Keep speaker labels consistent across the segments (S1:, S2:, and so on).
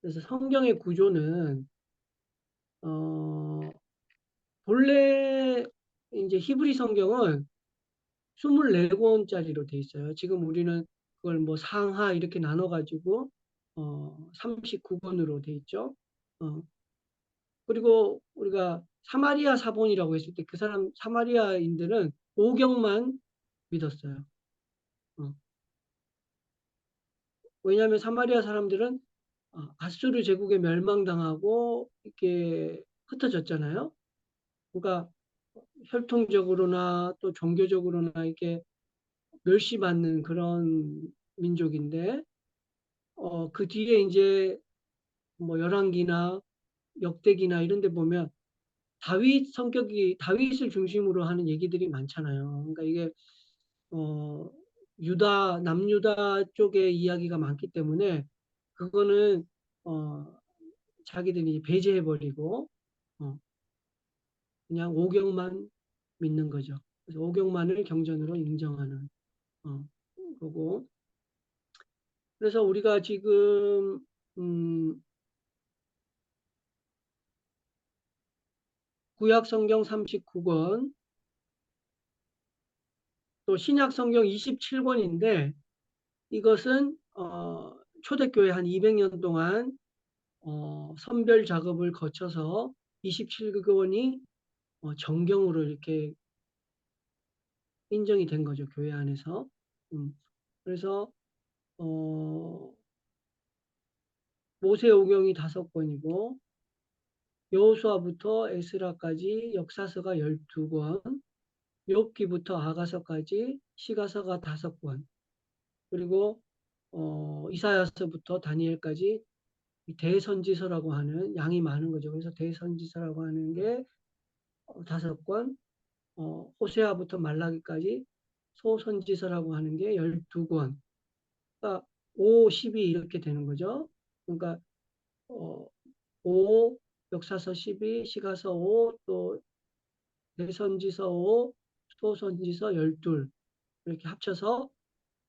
S1: 그래서 성경의 구조는 본래 이제 히브리 성경은 24권짜리로 돼 있어요. 지금 우리는 그걸 뭐 상하 이렇게 나눠가지고 39권으로 돼 있죠. 그리고 우리가 사마리아 사본이라고 했을 때 그 사람 사마리아인들은 오경만 믿었어요. 어. 왜냐하면 사마리아 사람들은 아수르 제국에 멸망당하고 이렇게 흩어졌잖아요. 그러니까 혈통적으로나 또 종교적으로나 이렇게 멸시받는 그런 민족인데 그 뒤에 이제 뭐 열왕기나 역대기나 이런 데 보면 다윗 성격이 다윗을 중심으로 하는 얘기들이 많잖아요. 그러니까 이게 유다 남유다 쪽의 이야기가 많기 때문에 그거는 자기들이 배제해 버리고 어, 그냥 오경만 믿는 거죠. 그래서 오경만을 경전으로 인정하는 거고. 그래서 우리가 지금 구약 성경 39권, 또 신약 성경 27권인데 이것은 초대교회 한 200년 동안 선별 작업을 거쳐서 27권이 정경으로 이렇게 인정이 된 거죠, 교회 안에서. 그래서 모세오경이 5권이고 여호수아부터 에스라까지 역사서가 12권, 욥기부터 아가서까지 시가서가 5권, 그리고 이사야서부터 다니엘까지 대선지서라고 하는 양이 많은 거죠. 그래서 대선지서라고 하는 게 5권, 호세아부터 말라기까지 소선지서라고 하는 게 12권. 그러니까 5, 12 이렇게 되는 거죠. 그러니까 5, 역사서 12, 시가서 5, 또 대선지서 5, 소선지서 12 이렇게 합쳐서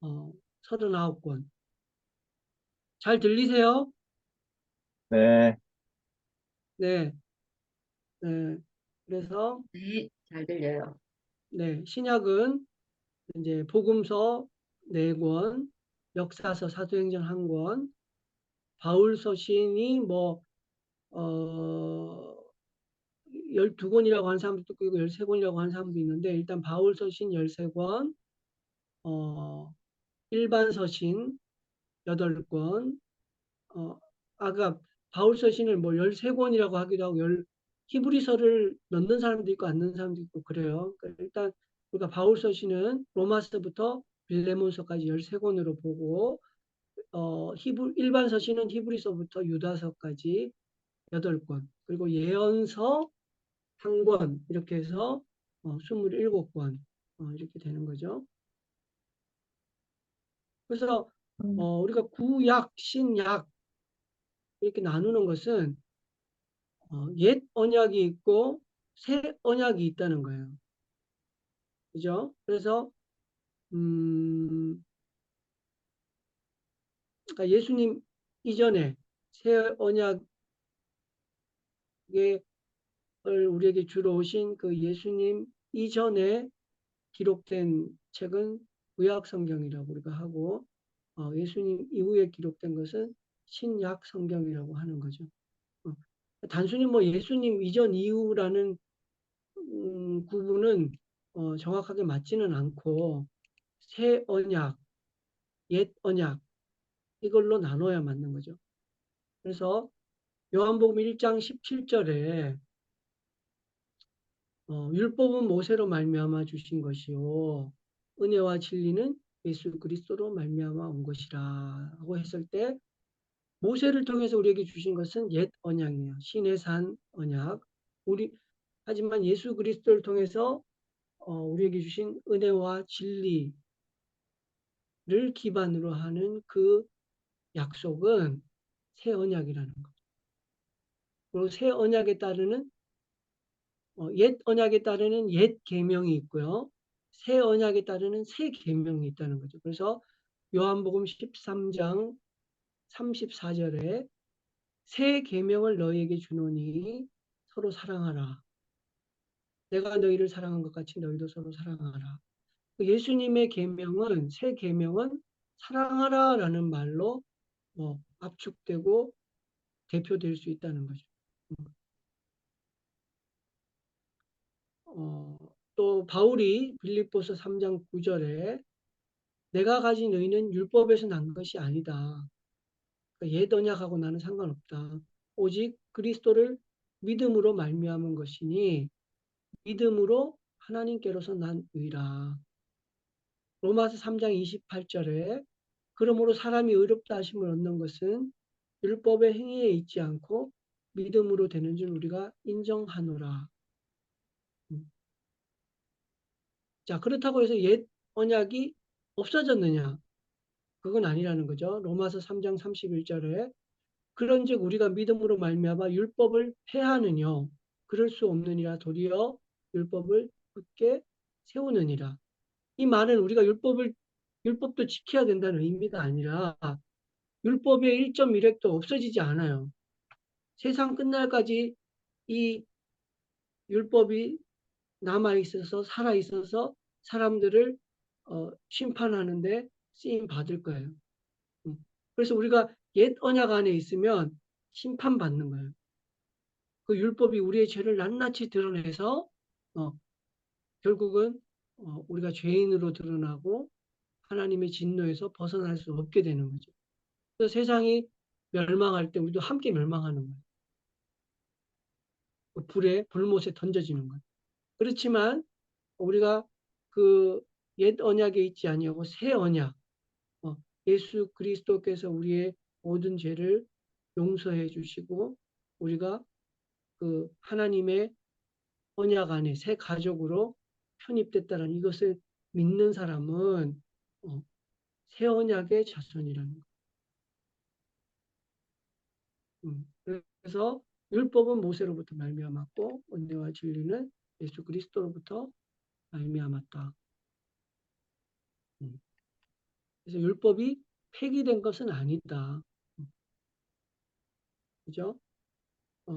S1: 39권. 잘 들리세요?
S2: 네,
S1: 네. 네. 그래서
S3: 네, 잘 들려요.
S1: 네, 신약은 이제 복음서 4권, 역사서 사도행전 1권, 바울 서신이 뭐 12권이라고 하는 사람도 있고 13권이라고 하는 사람도 있는데 일단 바울 서신 13권, 일반 서신 8권, 아까 바울 서신을 뭐 13권이라고 하기도 하고 히브리서를 넣는 사람도 있고 안 넣는 사람도 있고 그래요. 그러니까 일단 우리가 바울 서신은 로마서부터 빌레몬서까지 13권으로 보고 일반 서신은 히브리서부터 유다서까지 8권, 그리고 예언서 1권 이렇게 해서 27권 이렇게 되는 거죠. 그래서 우리가 구약, 신약 이렇게 나누는 것은 옛 언약이 있고 새 언약이 있다는 거예요. 그죠? 그래서 그러니까 예수님 이전에 새 언약을 우리에게 주러 오신 그 예수님 이전에 기록된 책은 구약 성경이라고 우리가 하고 예수님 이후에 기록된 것은 신약 성경이라고 하는 거죠. 단순히 뭐 예수님 이전 이후라는 구분은 정확하게 맞지는 않고 새 언약, 옛 언약 이걸로 나눠야 맞는 거죠. 그래서 요한복음 1장 17절에 율법은 모세로 말미암아 주신 것이요 은혜와 진리는 예수 그리스도로 말미암아 온 것이라 하고 했을 때 모세를 통해서 우리에게 주신 것은 옛 언약이에요. 신의 산 언약. 하지만 예수 그리스도를 통해서 우리에게 주신 은혜와 진리를 기반으로 하는 그 약속은 새 언약이라는 거. 그리고 새 언약에 따르는 옛 언약에 따르는 옛 계명이 있고요. 새 언약에 따르는 새 계명이 있다는 거죠. 그래서 요한복음 13장 34절에 새 계명을 너희에게 주노니 서로 사랑하라. 내가 너희를 사랑한 것 같이 너희도 서로 사랑하라. 예수님의 계명은 새 계명은 사랑하라라는 말로 압축되고 대표될 수 있다는 거죠. 또 바울이 빌립보서 3장 9절에 내가 가진 의는 율법에서 난 것이 아니다. 그러니까 옛 언약하고 나는 상관없다. 오직 그리스도를 믿음으로 말미암은 것이니 믿음으로 하나님께로서 난 의라. 로마서 3장 28절에 그러므로 사람이 의롭다 하심을 얻는 것은 율법의 행위에 있지 않고 믿음으로 되는 줄 우리가 인정하노라. 자, 그렇다고 해서 옛 언약이 없어졌느냐? 그건 아니라는 거죠. 로마서 3장 31절에 그런즉 우리가 믿음으로 말미암아 율법을 폐하느뇨 그럴 수 없느니라 도리어 율법을 굳게 세우느니라. 이 말은 우리가 율법도 지켜야 된다는 의미가 아니라 율법의 1.1획도 없어지지 않아요. 세상 끝날까지 이 율법이 남아 있어서 살아 있어서 사람들을 심판하는데 쓰임 받을 거예요. 그래서 우리가 옛 언약 안에 있으면 심판받는 거예요. 그 율법이 우리의 죄를 낱낱이 드러내서 결국은 우리가 죄인으로 드러나고 하나님의 진노에서 벗어날 수 없게 되는 거죠. 그래서 세상이 멸망할 때 우리도 함께 멸망하는 거예요. 그 불못에 던져지는 거예요. 그렇지만 우리가 그 옛 언약에 있지 아니하고 새 언약, 예수 그리스도께서 우리의 모든 죄를 용서해 주시고 우리가 그 하나님의 언약 안에 새 가족으로 편입됐다는 이것을 믿는 사람은 새 언약의 자손이라는 거예요. 그래서 율법은 모세로부터 말미암았고 은혜와 진리는 예수 그리스도로부터 말미암았다. 그래서 율법이 폐기된 것은 아니다. 그죠?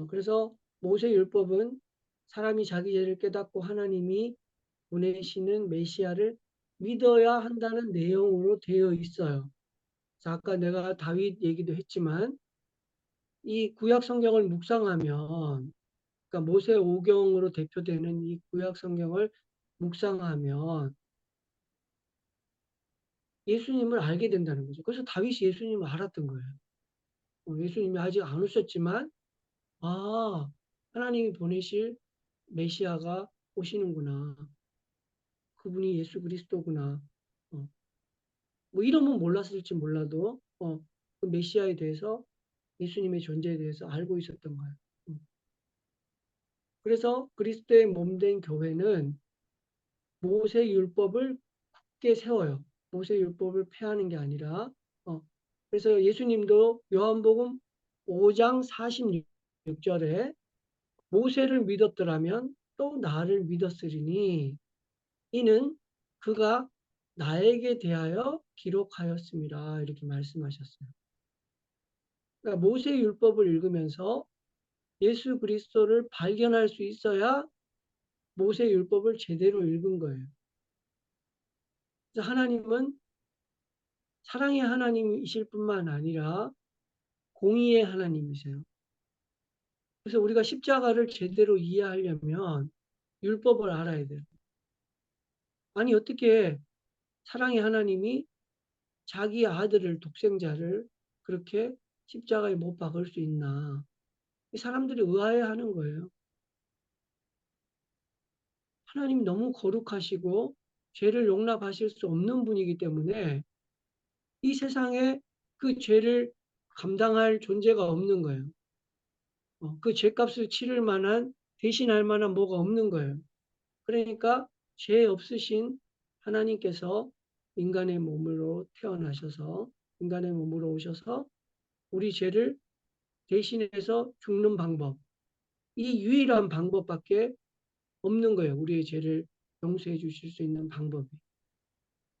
S1: 그래서 모세 율법은 사람이 자기 죄를 깨닫고 하나님이 보내시는 메시아를 믿어야 한다는 내용으로 되어 있어요. 아까 내가 다윗 얘기도 했지만 이 구약 성경을 묵상하면 그러니까 모세 오경으로 대표되는 이 구약 성경을 묵상하면 예수님을 알게 된다는 거죠. 그래서 다윗이 예수님을 알았던 거예요. 예수님이 아직 안 오셨지만 하나님이 보내실 메시아가 오시는구나. 그분이 예수 그리스도구나. 뭐 이름은 몰랐을지 몰라도 그 메시아에 대해서 예수님의 존재에 대해서 알고 있었던 거예요. 그래서 그리스도의 몸된 교회는 모세 율법을 굳게 세워요. 모세 율법을 폐하는 게 아니라 그래서 예수님도 요한복음 5장 46절에 모세를 믿었더라면 또 나를 믿었으리니 이는 그가 나에게 대하여 기록하였습니다. 이렇게 말씀하셨어요. 그러니까 모세 율법을 읽으면서 예수 그리스도를 발견할 수 있어야 모세 율법을 제대로 읽은 거예요. 그래서 하나님은 사랑의 하나님이실 뿐만 아니라 공의의 하나님이세요. 그래서 우리가 십자가를 제대로 이해하려면 율법을 알아야 돼요. 아니 어떻게 사랑의 하나님이 자기 아들을 독생자를 그렇게 십자가에 못 박을 수 있나. 사람들이 의아해하는 거예요. 하나님이 너무 거룩하시고 죄를 용납하실 수 없는 분이기 때문에 이 세상에 그 죄를 감당할 존재가 없는 거예요. 그 죄값을 치를 만한 대신할 만한 뭐가 없는 거예요. 그러니까 죄 없으신 하나님께서 인간의 몸으로 태어나셔서 인간의 몸으로 오셔서 우리 죄를 대신해서 죽는 방법, 이 유일한 방법밖에 없는 거예요. 우리의 죄를 용서해 주실 수 있는 방법이.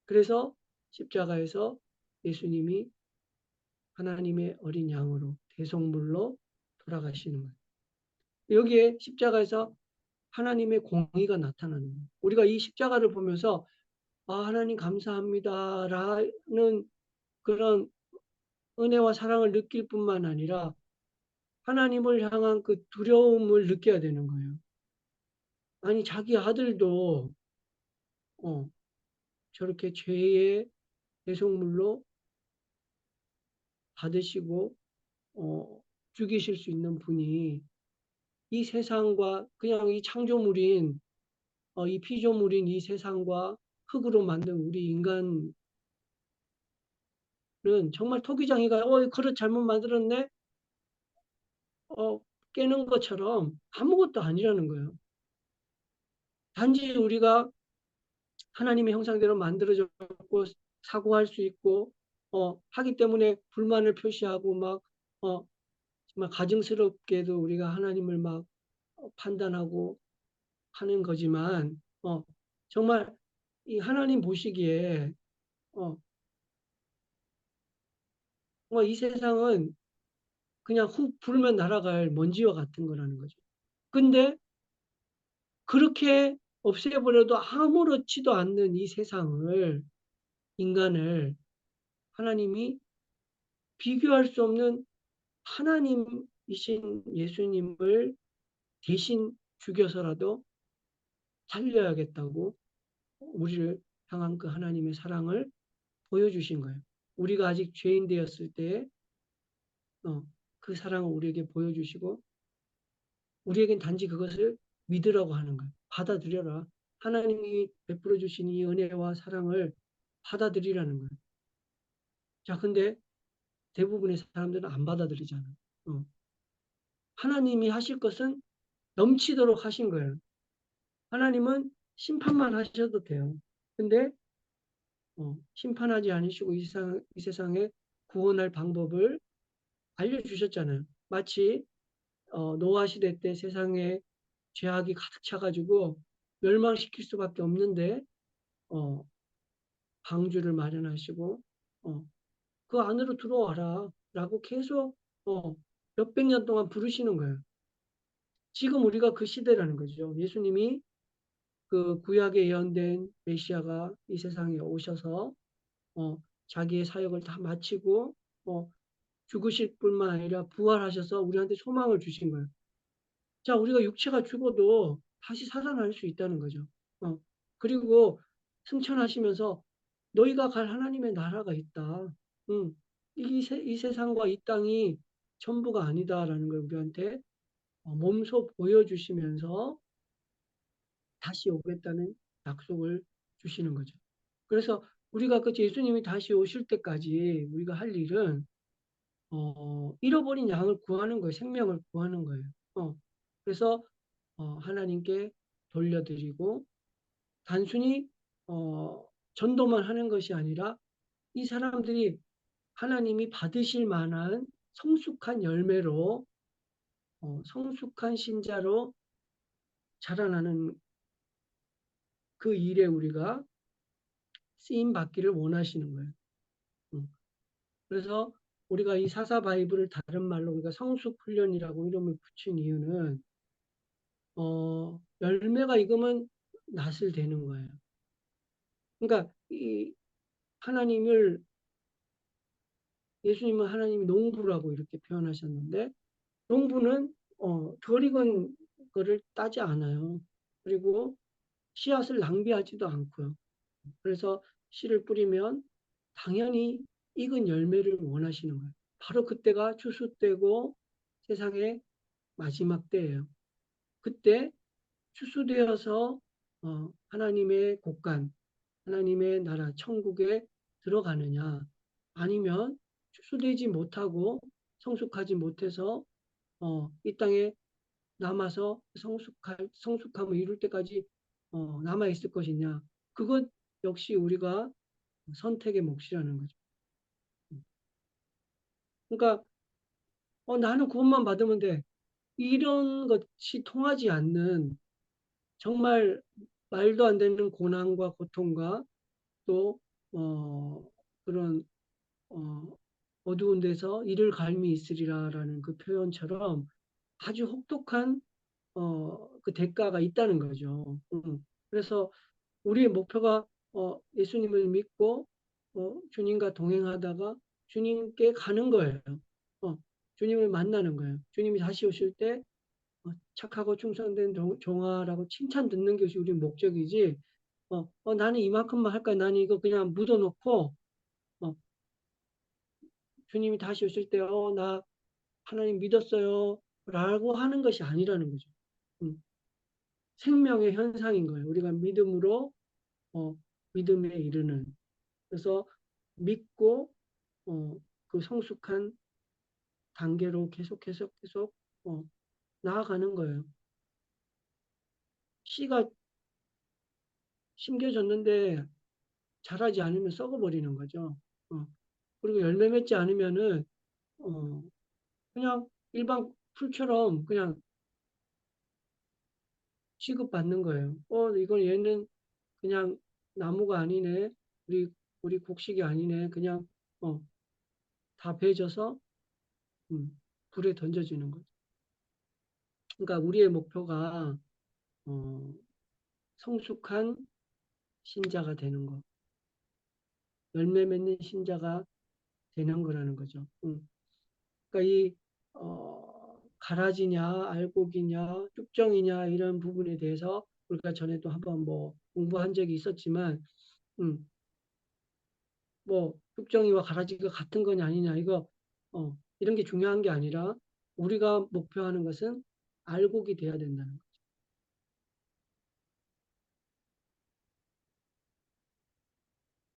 S1: 그래서 십자가에서 예수님이 하나님의 어린 양으로 대속물로 돌아가시는 거예요. 여기에 십자가에서 하나님의 공의가 나타나는 거예요. 우리가 이 십자가를 보면서 하나님 감사합니다라는 그런 은혜와 사랑을 느낄 뿐만 아니라 하나님을 향한 그 두려움을 느껴야 되는 거예요. 아니 자기 아들도 어, 저렇게 죄의 대속물로 받으시고 죽이실 수 있는 분이 이 세상과 그냥 이 창조물인 이 피조물인 이 세상과 흙으로 만든 우리 인간은 정말 토기장이가 그릇 잘못 만들었네 깨는 것처럼 아무것도 아니라는 거예요. 단지 우리가 하나님의 형상대로 만들어졌고 사고할 수 있고 하기 때문에 불만을 표시하고 막 정말 가증스럽게도 우리가 하나님을 막 판단하고 하는 거지만 정말 이 하나님 보시기에 이 세상은 그냥 훅 불면 날아갈 먼지와 같은 거라는 거죠. 근데 그렇게 없애버려도 아무렇지도 않는 이 세상을 인간을 하나님이 비교할 수 없는 하나님이신 예수님을 대신 죽여서라도 살려야겠다고 우리를 향한 그 하나님의 사랑을 보여주신 거예요. 우리가 아직 죄인 되었을 때에 그 사랑을 우리에게 보여주시고 우리에겐 단지 그것을 믿으라고 하는 거예요. 받아들여라. 하나님이 베풀어 주신 이 은혜와 사랑을 받아들이라는 거예요. 자, 근데 대부분의 사람들은 안 받아들이잖아. 하나님이 하실 것은 넘치도록 하신 거예요. 하나님은 심판만 하셔도 돼요. 근데 심판하지 않으시고 이 세상에 구원할 방법을 알려주셨잖아요. 마치 노아 시대 때 세상에 죄악이 가득 차가지고 멸망시킬 수밖에 없는데 어, 방주를 마련하시고 그 안으로 들어와라 라고 계속 몇백 년 동안 부르시는 거예요. 지금 우리가 그 시대라는 거죠. 예수님이 그 구약에 예언된 메시아가 이 세상에 오셔서 자기의 사역을 다 마치고 죽으실 뿐만 아니라 부활하셔서 우리한테 소망을 주신 거예요. 자, 우리가 육체가 죽어도 다시 살아날 수 있다는 거죠. 그리고 승천하시면서 너희가 갈 하나님의 나라가 있다. 이 세상과 이 땅이 전부가 아니다라는 걸 우리한테 몸소 보여주시면서 다시 오겠다는 약속을 주시는 거죠. 그래서 우리가 그 예수님이 다시 오실 때까지 우리가 할 일은 잃어버린 양을 구하는 거예요. 생명을 구하는 거예요. 그래서 하나님께 돌려드리고 단순히 전도만 하는 것이 아니라 이 사람들이 하나님이 받으실 만한 성숙한 열매로 성숙한 신자로 자라나는 그 일에 우리가 쓰임 받기를 원하시는 거예요. 그래서 우리가 이 사사 바이블을 다른 말로 우리가 성숙 훈련이라고 이름을 붙인 이유는 열매가 익으면 낫을 되는 거예요. 그러니까 이 하나님을 예수님은 하나님이 농부라고 이렇게 표현하셨는데 농부는 덜 익은 거를 따지 않아요. 그리고 씨앗을 낭비하지도 않고요. 그래서 씨를 뿌리면 당연히 익은 열매를 원하시는 거예요. 바로 그때가 추수 때고 세상의 마지막 때예요. 그때 추수되어서 하나님의 곳간, 하나님의 나라, 천국에 들어가느냐 아니면 추수되지 못하고 성숙하지 못해서 이 땅에 남아서 성숙함을 이룰 때까지 남아 있을 것이냐. 그것 역시 우리가 선택의 몫이라는 거죠. 그러니까 나는 구원만 받으면 돼. 이런 것이 통하지 않는 정말 말도 안 되는 고난과 고통과 또 그런 어두운 데서 이를 갈미 있으리라라는 그 표현처럼 아주 혹독한 그 대가가 있다는 거죠. 그래서 우리의 목표가 예수님을 믿고 주님과 동행하다가 주님께 가는 거예요. 주님을 만나는 거예요. 주님이 다시 오실 때 착하고 충성된 종아라고 칭찬 듣는 것이 우리 목적이지. 나는 이만큼만 할까? 나는 이거 그냥 묻어놓고 주님이 다시 오실 때 나 하나님 믿었어요 라고 하는 것이 아니라는 거죠. 생명의 현상인 거예요. 우리가 믿음으로 믿음에 이르는. 그래서 믿고 그 성숙한 단계로 계속 나아가는 거예요. 씨가 심겨졌는데 자라지 않으면 썩어버리는 거죠. 그리고 열매 맺지 않으면은 그냥 일반 풀처럼 그냥 취급받는 거예요. 이건 얘는 그냥 나무가 아니네. 우리 곡식이 아니네. 그냥 다 베져서 불에 던져지는 거죠. 그러니까 우리의 목표가 성숙한 신자가 되는 거, 열매 맺는 신자가 되는 거라는 거죠. 그러니까 이 가라지냐, 알곡이냐, 쭉정이냐 이런 부분에 대해서 우리가 전에도 한번 뭐 공부한 적이 있었지만, 음, 뭐 쭉정이와 가라지가 같은 거냐 아니냐 이거 이런 게 중요한 게 아니라 우리가 목표하는 것은 알곡이 돼야 된다는 거.